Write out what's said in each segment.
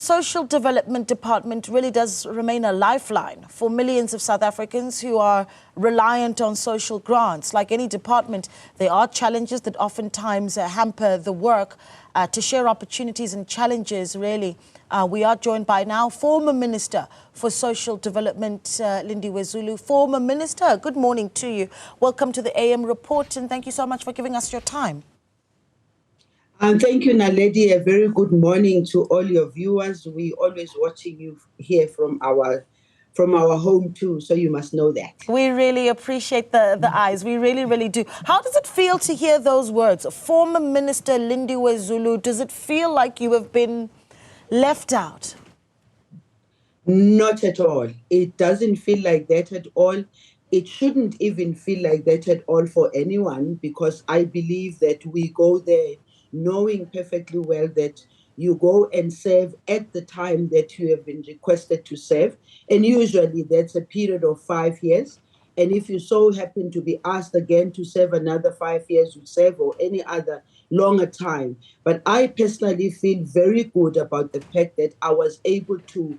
Social Development Department really does remain a lifeline for millions of South Africans who are reliant on social grants. Like any department, there are challenges that oftentimes hamper the work. To share opportunities and challenges, really, we are joined by now former Minister for Social Development, Lindiwe Zulu. Former Minister, good morning to you. Welcome to the AM Report, and thank you so much for giving us your time. Thank you, Naledi. A very good morning to all your viewers. We always watching you here from our home too, so you must know that. We really appreciate the eyes. We really, really do. How does it feel to hear those words? Former Minister Lindiwe Zulu, does it feel like you have been left out? Not at all. It doesn't feel like that at all. It shouldn't even feel like that at all for anyone, because I believe that we go there knowing perfectly well that you go and serve at the time that you have been requested to serve. And usually that's a period of 5 years. And if you so happen to be asked again to serve another 5 years, you serve, or any other longer time. But I personally feel very good about the fact that I was able to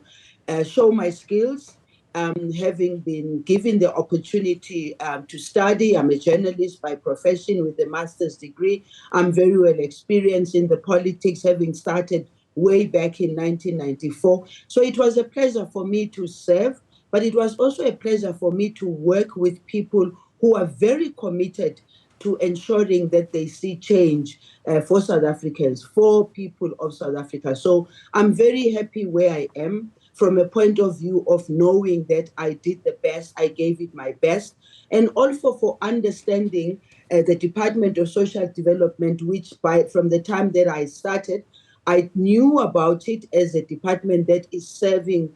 show my skills, having been given the opportunity to study. I'm a journalist by profession with a master's degree. I'm very well experienced in the politics, having started way back in 1994. So it was a pleasure for me to serve, but it was also a pleasure for me to work with people who are very committed to ensuring that they see change for South Africans, for people of South Africa. So I'm very happy where I am, from a point of view of knowing that I did the best, I gave it my best, and also for understanding the Department of Social Development, which from the time that I started, I knew about it as a department that is serving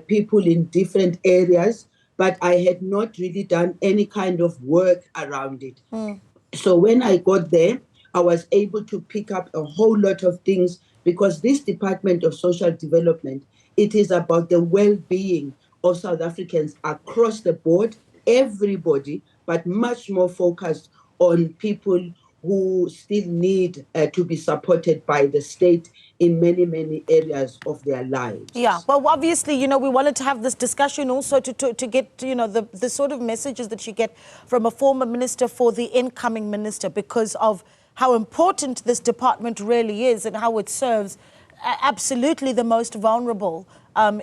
people in different areas, but I had not really done any kind of work around it. So when I got there, I was able to pick up a whole lot of things, because this Department of Social Development, it is about the well-being of South Africans across the board, everybody, but much more focused on people who still need to be supported by the state in many, many areas of their lives. Yeah, well, obviously, we wanted to have this discussion also to get, the sort of messages that you get from a former minister for the incoming minister, because of how important this department really is and how it serves absolutely the most vulnerable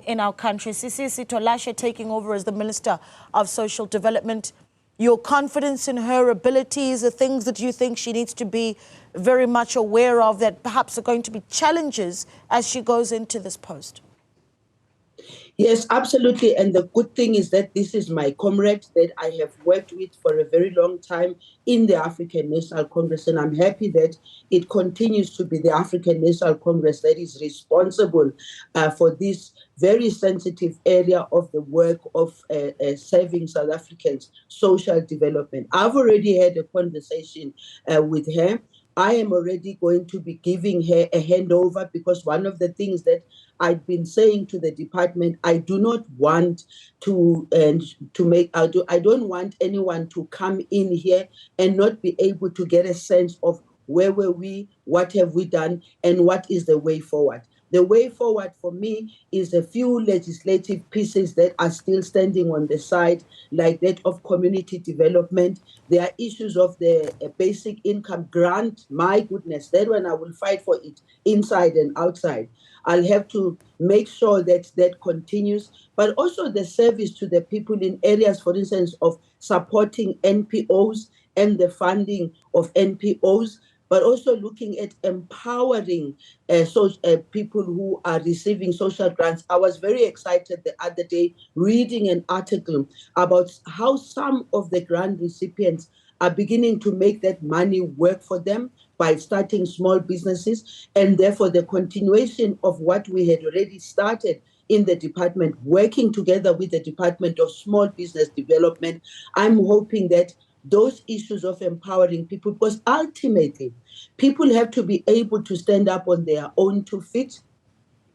in our country. Sisisi Tolashe taking over as the Minister of Social Development. Your confidence in her abilities, the things that you think she needs to be very much aware of that perhaps are going to be challenges as she goes into this post? Yes, absolutely. And the good thing is that this is my comrade that I have worked with for a very long time in the African National Congress. And I'm happy that it continues to be the African National Congress that is responsible for this very sensitive area of the work of serving South Africans' social development. I've already had a conversation with her. I am already going to be giving her a handover, because one of the things that I've been saying to the department, I do not want I don't want anyone to come in here and not be able to get a sense of where were we, what have we done, and what is the way forward. The way forward for me is a few legislative pieces that are still standing on the side, like that of community development. There are issues of the basic income grant. My goodness, that one I will fight for it inside and outside. I'll have to make sure that that continues, but also the service to the people in areas, for instance, of supporting NPOs and the funding of NPOs, but also looking at empowering people who are receiving social grants. I was very excited the other day reading an article about how some of the grant recipients are beginning to make that money work for them by starting small businesses, and therefore the continuation of what we had already started in the department, working together with the Department of Small Business Development. I'm hoping that those issues of empowering people, because ultimately people have to be able to stand up on their own 2 feet.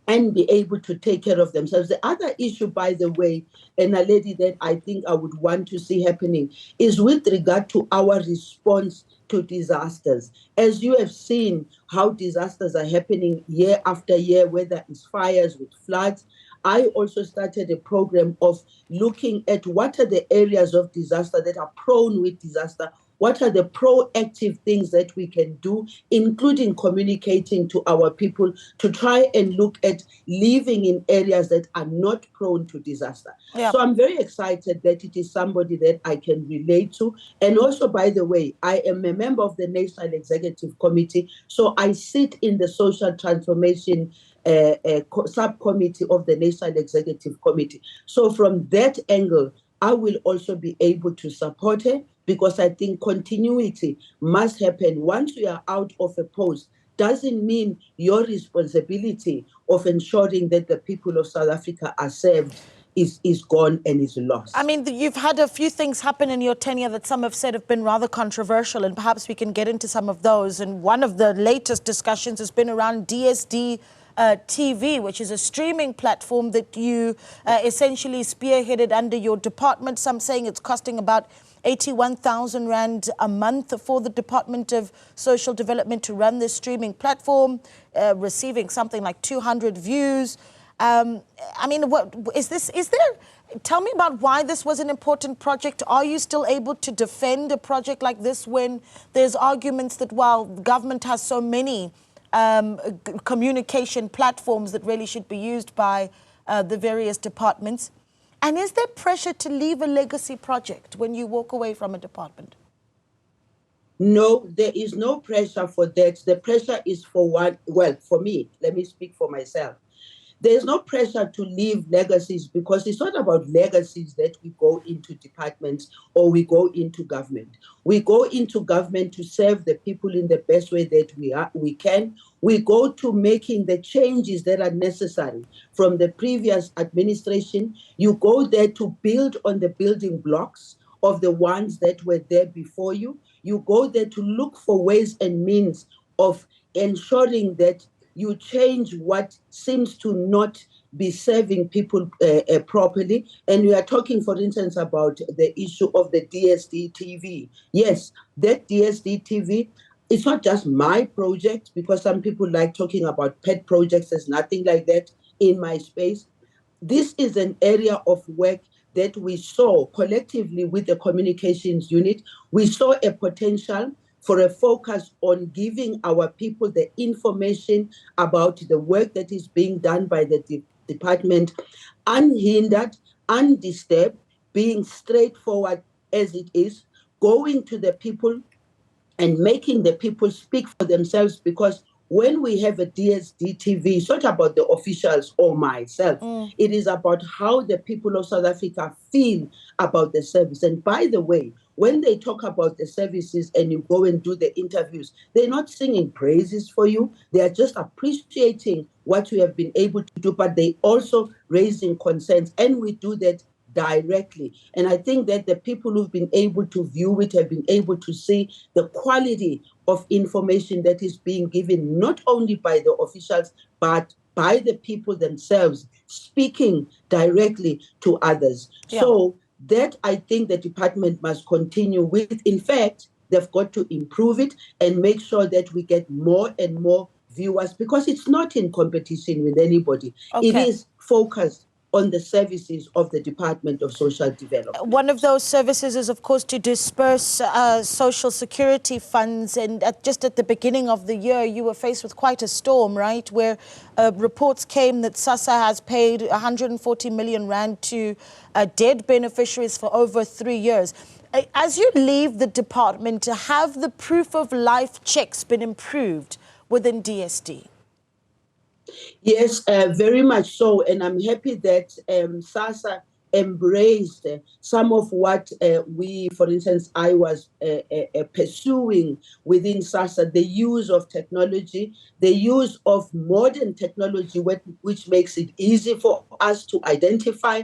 and be able to take care of themselves. The other issue, by the way, and a lady that I think I would want to see happening is with regard to our response to disasters. As you have seen how disasters are happening year after year, whether it's fires with floods, I also started a program of looking at what are the areas of disaster that are prone with disaster. What are the proactive things that we can do, including communicating to our people to try and look at living in areas that are not prone to disaster? Yeah. So I'm very excited that it is somebody that I can relate to. And also, by the way, I am a member of the National Executive Committee. So I sit in the Social Transformation subcommittee of the National Executive Committee. So from that angle, I will also be able to support her, because I think continuity must happen. Once you are out of a post, doesn't mean your responsibility of ensuring that the people of South Africa are served is gone and is lost. I mean, you've had a few things happen in your tenure that some have said have been rather controversial, and perhaps we can get into some of those. And one of the latest discussions has been around DSDTV, which is a streaming platform that you essentially spearheaded under your department. Some saying it's costing about 81,000 Rand a month for the Department of Social Development to run this streaming platform, receiving something like 200 views. I mean, what is this? Is there? Tell me about why this was an important project. Are you still able to defend a project like this when there's arguments that, well, government has so many communication platforms that really should be used by the various departments? And is there pressure to leave a legacy project when you walk away from a department? No, there is no pressure for that. The pressure is for one, well, for me, let me speak for myself. There's no pressure to leave legacies, because it's not about legacies that we go into departments or we go into government. We go into government to serve the people in the best way that we can. We go to making the changes that are necessary from the previous administration. You go there to build on the building blocks of the ones that were there before you. You go there to look for ways and means of ensuring that you change what seems to not be serving people properly. And we are talking, for instance, about the issue of the DSDTV. Yes, that DSDTV, it's not just my project, because some people like talking about pet projects. There's nothing like that in my space. This is an area of work that we saw collectively with the communications unit. We saw a potential for a focus on giving our people the information about the work that is being done by the department, unhindered, undisturbed, being straightforward as it is, going to the people and making the people speak for themselves. Because when we have a DSDTV, it's not about the officials or myself. It is about how the people of South Africa feel about the service. And by the way, when they talk about the services and you go and do the interviews, they're not singing praises for you. They are just appreciating what you have been able to do, but they also raising concerns. And we do that directly. And I think that the people who've been able to view it have been able to see the quality of information that is being given, not only by the officials, but by the people themselves, speaking directly to others. Yeah. So that, I think, the department must continue with. In fact, they've got to improve it and make sure that we get more and more viewers, because it's not in competition with anybody. Okay. It is focused on the services of the Department of Social Development. One of those services is, of course, to disperse social security funds. And just at the beginning of the year, you were faced with quite a storm, right, where reports came that SASSA has paid 140 million Rand to dead beneficiaries for over 3 years. As you leave the department, have the proof of life checks been improved within DSD? Yes, very much so. And I'm happy that SASSA embraced some of what we, for instance, I was pursuing within SASSA, the use of technology, the use of modern technology, which makes it easy for us to identify,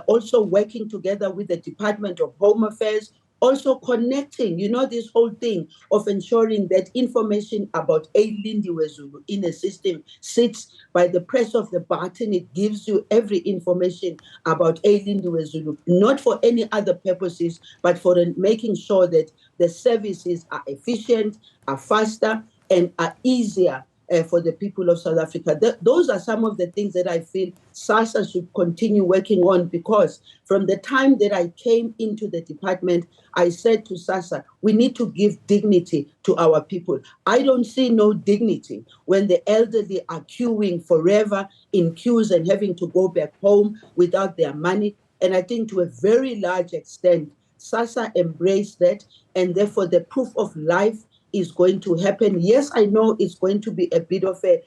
also working together with the Department of Home Affairs, Also connecting, this whole thing of ensuring that information about a Lindiwe Zulu in a system sits by the press of the button. It gives you every information about a Lindiwe Zulu, not for any other purposes, but for making sure that the services are efficient, are faster, and are easier for the people of South Africa. Those are some of the things that I feel SASSA should continue working on, because from the time that I came into the department, I said to SASSA, we need to give dignity to our people. I don't see no dignity when the elderly are queuing forever in queues and having to go back home without their money. And I think to a very large extent, SASSA embraced that, and therefore the proof of life is going to happen. Yes, I know it's going to be a bit of a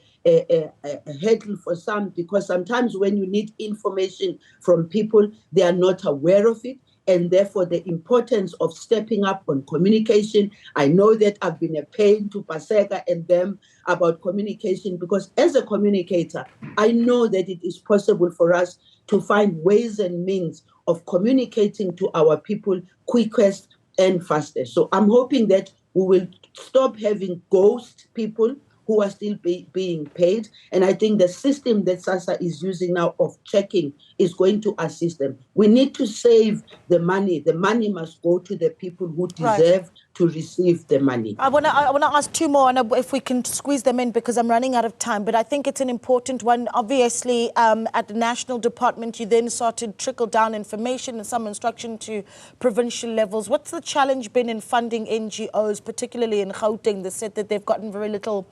hurdle for some, because sometimes when you need information from people, they are not aware of it, and therefore the importance of stepping up on communication. I know that I've been a pain to Paseka and them about communication, because as a communicator, I know that it is possible for us to find ways and means of communicating to our people quickest and fastest. So I'm hoping that we will stop having ghost people who are still being paid. And I think the system that SASSA is using now of checking is going to assist them. We need to save the money. The money must go to the people who deserve to receive the money. I want to ask two more, and if we can squeeze them in, because I'm running out of time. But I think it's an important one. Obviously, at the national department, you then started trickle down information and some instruction to provincial levels. What's the challenge been in funding NGOs, particularly in Gauteng? They said that they've gotten very little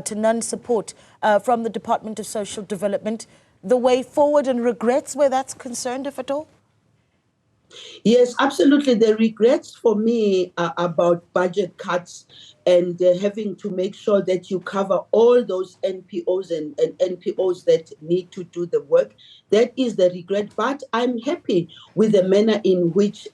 to none support from the Department of Social Development. The way forward, and regrets where that's concerned, if at all? Yes, absolutely. The regrets for me are about budget cuts and having to make sure that you cover all those NPOs and NPOs that need to do the work. That is the regret. But I'm happy with the manner in which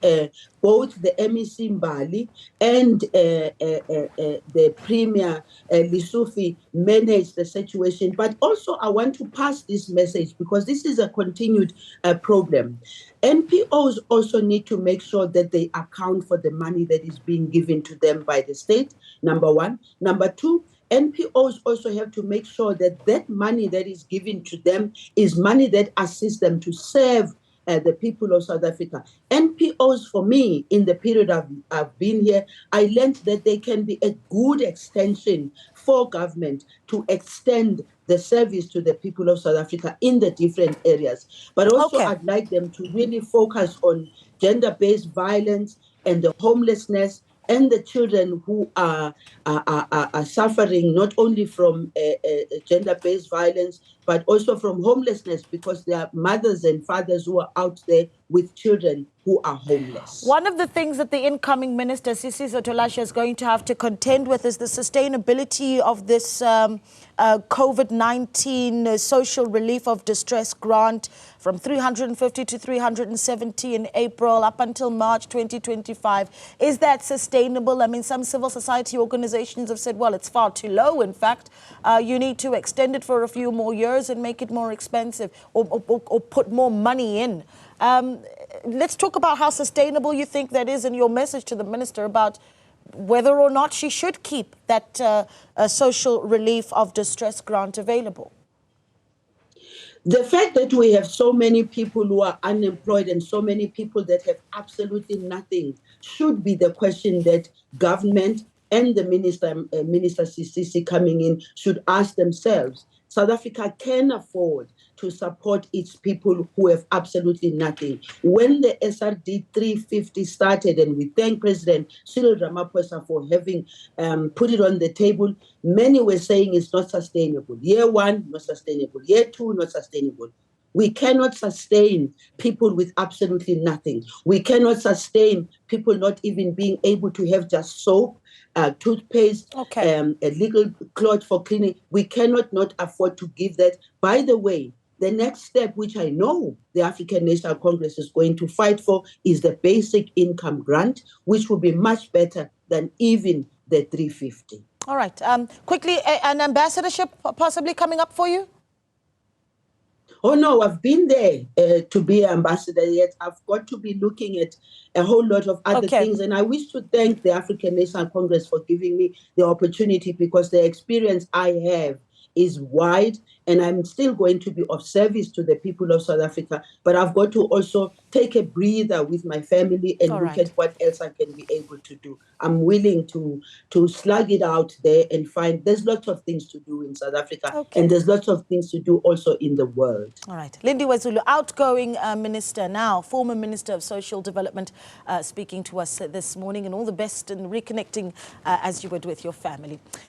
both the MEC Mbali and the Premier Lisufi managed the situation. But also I want to pass this message, because this is a continued problem. NPOs also need to make sure that they account for the money that is being given to them by the state, number one. Number two, NPOs also have to make sure that that money that is given to them is money that assists them to serve the people of South Africa. NPOs, for me, in the period I've been here, I learned that they can be a good extension for government to extend the service to the people of South Africa in the different areas. But also I'd like them to really focus on gender-based violence and the homelessness and the children who are suffering not only from gender-based violence, but also from homelessness, because there are mothers and fathers who are out there with children who are homeless. One of the things that the incoming minister, Sisisi Tolashe, is going to have to contend with is the sustainability of this COVID-19 social relief of distress grant from 350 to 370 in April up until March 2025. Is that sustainable? I mean, some civil society organizations have said, well, it's far too low. In fact, you need to extend it for a few more years and make it more expensive, or put more money in. Let's talk about how sustainable you think that is, and your message to the minister about whether or not she should keep that social relief of distress grant available. The fact that we have so many people who are unemployed and so many people that have absolutely nothing should be the question that government and the Minister Sisisi coming in should ask themselves. South Africa can afford to support its people who have absolutely nothing. When the SRD 350 started, and we thank President Cyril Ramaphosa for having put it on the table, many were saying it's not sustainable. Year one, not sustainable. Year two, not sustainable. We cannot sustain people with absolutely nothing. We cannot sustain people not even being able to have just soap, toothpaste, a legal cloth for cleaning. We cannot not afford to give that. By the way, the next step, which I know the African National Congress is going to fight for, is the basic income grant, which will be much better than even the 350. All right. Quickly, an ambassadorship possibly coming up for you? Oh no, I've been there to be ambassador yet. I've got to be looking at a whole lot of other things. And I wish to thank the African National Congress for giving me the opportunity, because the experience I have is wide, and I'm still going to be of service to the people of South Africa. But I've got to also take a breather with my family and look at what else I can be able to do. I'm willing to slug it out there and find there's lots of things to do in South Africa, and there's lots of things to do also in the world. All right. Lindiwe Zulu, outgoing minister now, former Minister of Social Development, speaking to us this morning, and all the best in reconnecting as you would with your family.